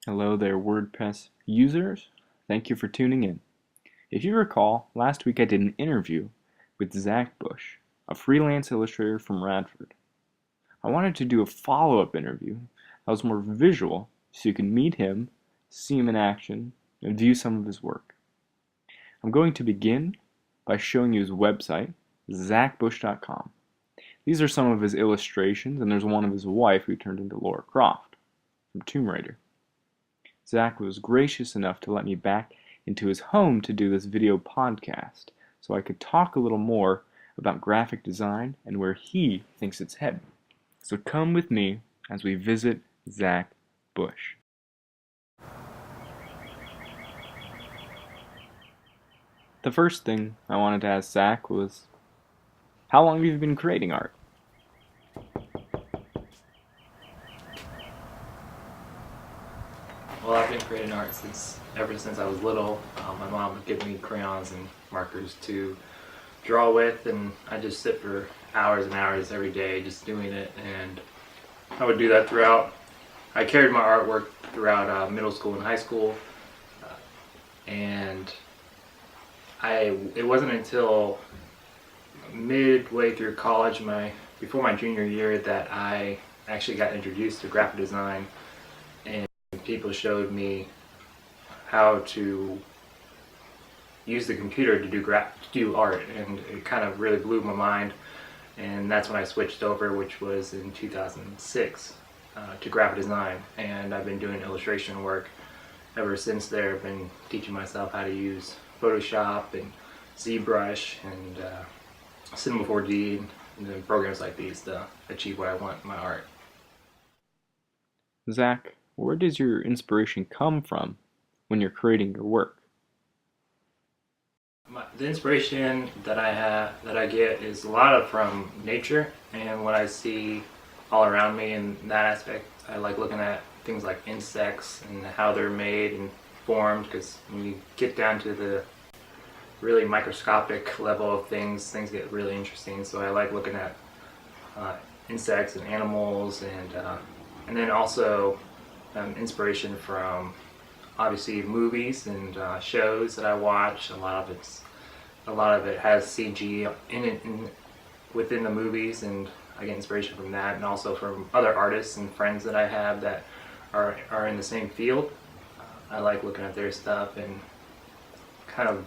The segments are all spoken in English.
Hello there, WordPress users. Thank you for tuning in. If you recall, last week I did an interview with Zach Bush, a freelance illustrator from Radford. I wanted to do a follow-up interview that was more visual so you can meet him, see him in action, and view some of his work. I'm going to begin by showing you his website, zachbush.com. These are some of his illustrations, and there's one of his wife who turned into Lara Croft from Tomb Raider. Zach was gracious enough to let me back into his home to do this video podcast so I could talk a little more about graphic design and where he thinks it's headed. So come with me as we visit Zach Bush. The first thing I wanted to ask Zach was, how long have you been creating art? Well, I've been creating art ever since I was little. My mom would give me crayons and markers to draw with, and I just sit for hours and hours every day just doing it. And I would do that throughout. I carried my artwork throughout middle school and high school, and it wasn't until midway through college, before my junior year, that I actually got introduced to graphic design. And people showed me how to use the computer to do art, and it kind of really blew my mind. And that's when I switched over, which was in 2006, to graphic design. And I've been doing illustration work ever since there. I've been teaching myself how to use Photoshop and ZBrush and Cinema 4D and programs like these to achieve what I want in my art. Zach, where does your inspiration come from when you're creating your work? The inspiration that I get is a lot of from nature and what I see all around me. In that aspect, I like looking at things like insects and how they're made and formed, because when you get down to the really microscopic level of things get really interesting. So I like looking at insects and animals, and then also inspiration from obviously movies and shows that I watch. A lot of it has CG in it within the movies, and I get inspiration from that, and also from other artists and friends that I have that are in the same field. I like looking at their stuff and kind of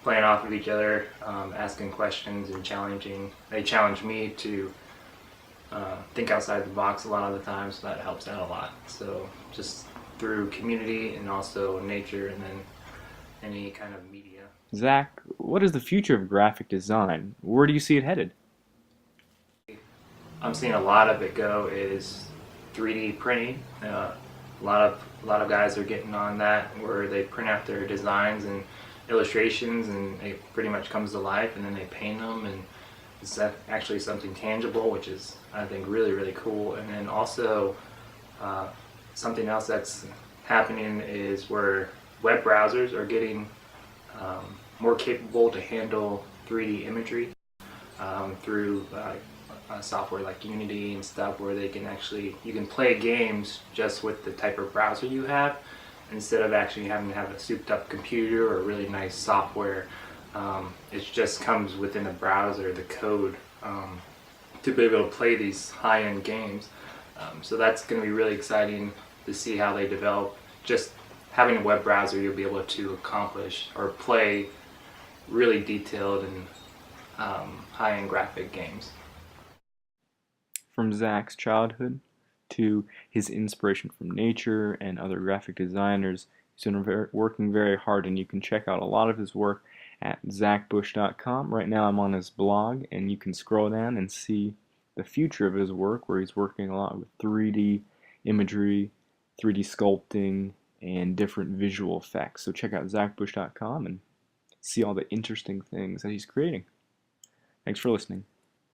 playing off of each other, asking questions and challenging. They challenge me to think outside the box a lot of the time, so that helps out a lot. So just through community and also nature, and then any kind of media. Zach, what is the future of graphic design? Where do you see it headed? I'm seeing a lot of it go is 3D printing. A lot of guys are getting on that, where they print out their designs and illustrations, and it pretty much comes to life, and then they paint them, and it's actually something tangible, which is, I think, really, really cool. And then also something else that's happening is where web browsers are getting more capable to handle 3D imagery through software like Unity and stuff, where you can play games just with the type of browser you have, instead of actually having to have a souped up computer or really nice software. It just comes within the browser, the code, to be able to play these high-end games. So that's going to be really exciting to see how they develop. Just having a web browser, you'll be able to accomplish or play really detailed and high-end graphic games. From Zach's childhood to his inspiration from nature and other graphic designers, he's been working very hard, and you can check out a lot of his work at zachbush.com. Right now I'm on his blog, and you can scroll down and see the future of his work, where he's working a lot with 3D imagery, 3D sculpting, and different visual effects. So check out zachbush.com and see all the interesting things that he's creating. Thanks for listening.